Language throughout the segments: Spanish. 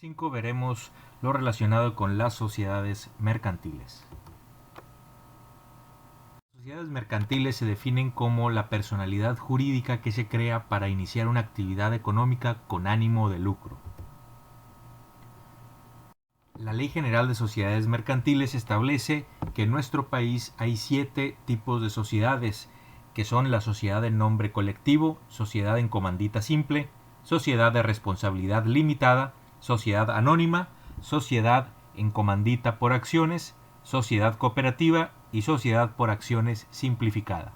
5 veremos lo relacionado con las sociedades mercantiles. Las sociedades mercantiles se definen como la personalidad jurídica que se crea para iniciar una actividad económica con ánimo de lucro. La Ley General de Sociedades Mercantiles establece que en nuestro país hay 7 tipos de sociedades, que son la sociedad en nombre colectivo, sociedad en comandita simple, sociedad de responsabilidad limitada, sociedad anónima, sociedad en comandita por acciones, sociedad cooperativa y sociedad por acciones simplificada.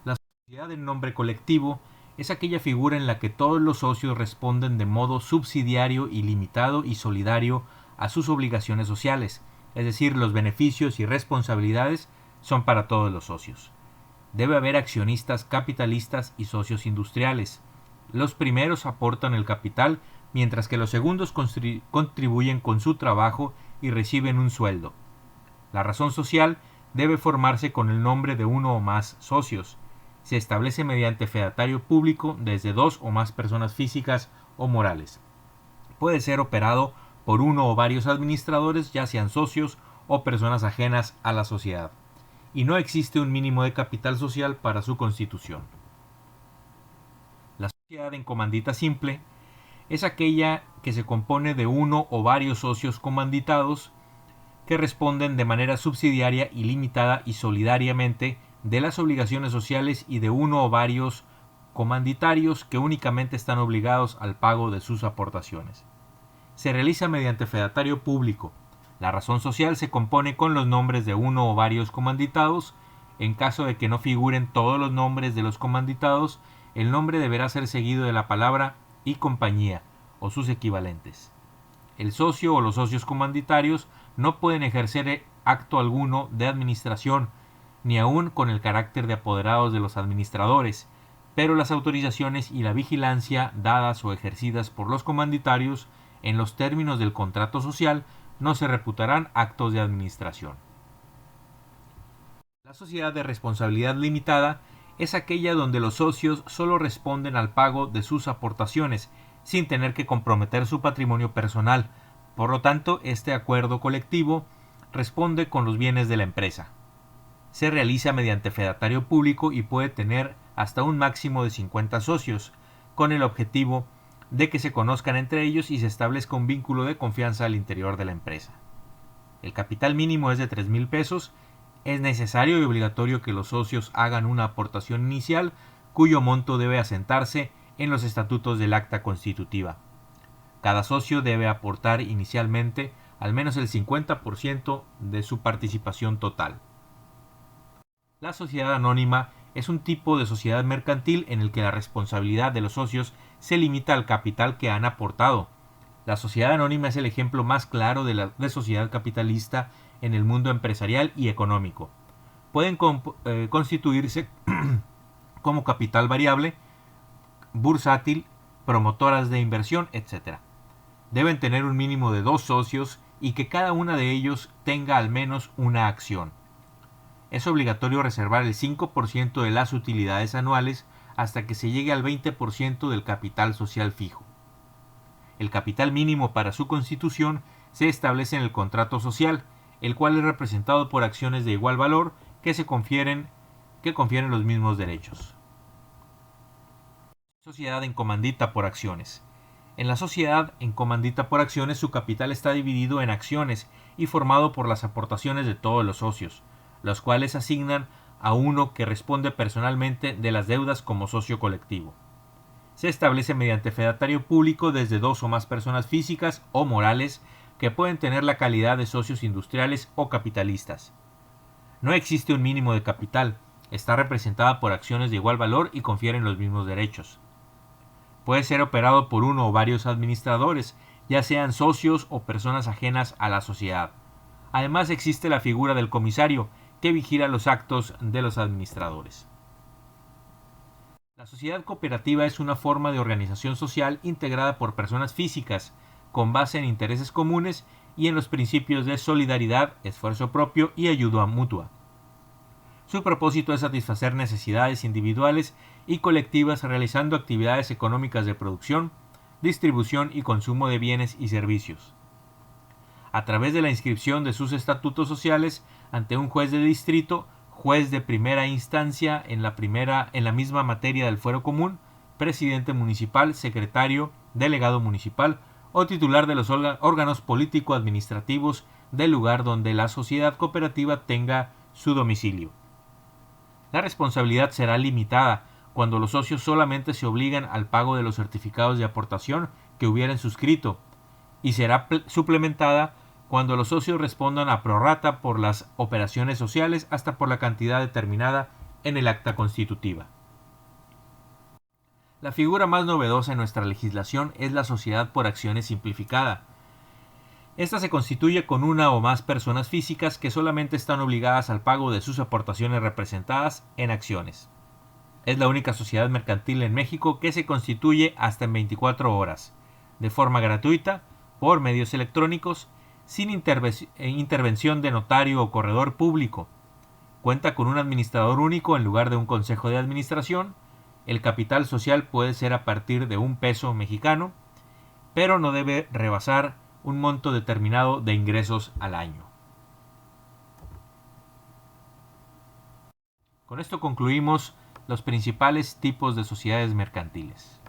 La sociedad en nombre colectivo es aquella figura en la que todos los socios responden de modo subsidiario, ilimitado y solidario a sus obligaciones sociales, es decir, los beneficios y responsabilidades son para todos los socios. Debe haber accionistas capitalistas y socios industriales. Los primeros aportan el capital, mientras que los segundos contribuyen con su trabajo y reciben un sueldo. La razón social debe formarse con el nombre de uno o más socios. Se establece mediante fedatario público desde 2 o más personas físicas o morales. Puede ser operado por uno o varios administradores, ya sean socios o personas ajenas a la sociedad. Y no existe un mínimo de capital social para su constitución. La sociedad en comandita simple es aquella que se compone de uno o varios socios comanditados que responden de manera subsidiaria, ilimitada y solidariamente de las obligaciones sociales y de uno o varios comanditarios que únicamente están obligados al pago de sus aportaciones. Se realiza mediante fedatario público. La razón social se compone con los nombres de uno o varios comanditados. En caso de que no figuren todos los nombres de los comanditados, el nombre deberá ser seguido de la palabra y compañía o sus equivalentes. El socio o los socios comanditarios no pueden ejercer acto alguno de administración, ni aun con el carácter de apoderados de los administradores, pero las autorizaciones y la vigilancia dadas o ejercidas por los comanditarios en los términos del contrato social no se reputarán actos de administración. La sociedad de responsabilidad limitada es aquella donde los socios solo responden al pago de sus aportaciones, sin tener que comprometer su patrimonio personal. Por lo tanto, este acuerdo colectivo responde con los bienes de la empresa. Se realiza mediante fedatario público y puede tener hasta un máximo de 50 socios, con el objetivo de que se conozcan entre ellos y se establezca un vínculo de confianza al interior de la empresa. El capital mínimo es de 3,000 pesos. Es necesario y obligatorio que los socios hagan una aportación inicial, cuyo monto debe asentarse en los estatutos del acta constitutiva. Cada socio debe aportar inicialmente al menos el 50% de su participación total. La sociedad anónima es un tipo de sociedad mercantil en el que la responsabilidad de los socios se limita al capital que han aportado. La sociedad anónima es el ejemplo más claro de sociedad capitalista en el mundo empresarial y económico. Pueden constituirse como capital variable, bursátil, promotoras de inversión, etc. Deben tener un mínimo de 2 socios y que cada una de ellos tenga al menos una acción. Es obligatorio reservar el 5% de las utilidades anuales hasta que se llegue al 20% del capital social fijo. El capital mínimo para su constitución se establece en el contrato social, el cual es representado por acciones de igual valor que confieren los mismos derechos. Sociedad en comandita por acciones. En la sociedad en comandita por acciones, su capital está dividido en acciones y formado por las aportaciones de todos los socios, los cuales asignan a uno que responde personalmente de las deudas como socio colectivo. Se establece mediante fedatario público desde 2 o más personas físicas o morales que pueden tener la calidad de socios industriales o capitalistas. No existe un mínimo de capital, está representada por acciones de igual valor y confieren los mismos derechos. Puede ser operado por uno o varios administradores, ya sean socios o personas ajenas a la sociedad. Además existe la figura del comisario, que vigila los actos de los administradores. La sociedad cooperativa es una forma de organización social integrada por personas físicas, con base en intereses comunes y en los principios de solidaridad, esfuerzo propio y ayuda mutua. Su propósito es satisfacer necesidades individuales y colectivas realizando actividades económicas de producción, distribución y consumo de bienes y servicios. A través de la inscripción de sus estatutos sociales ante un juez de distrito, juez de primera instancia en la misma materia del fuero común, presidente municipal, secretario, delegado municipal o titular de los órganos político-administrativos del lugar donde la sociedad cooperativa tenga su domicilio. La responsabilidad será limitada cuando los socios solamente se obligan al pago de los certificados de aportación que hubieran suscrito, y será suplementada cuando los socios respondan a prorrata por las operaciones sociales hasta por la cantidad determinada en el acta constitutiva. La figura más novedosa en nuestra legislación es la sociedad por acciones simplificada. Esta se constituye con una o más personas físicas que solamente están obligadas al pago de sus aportaciones representadas en acciones. Es la única sociedad mercantil en México que se constituye hasta en 24 horas, de forma gratuita, por medios electrónicos, sin intervención de notario o corredor público. Cuenta con un administrador único en lugar de un consejo de administración. El capital social puede ser a partir de $1 mexicano, pero no debe rebasar un monto determinado de ingresos al año. Con esto concluimos los principales tipos de sociedades mercantiles.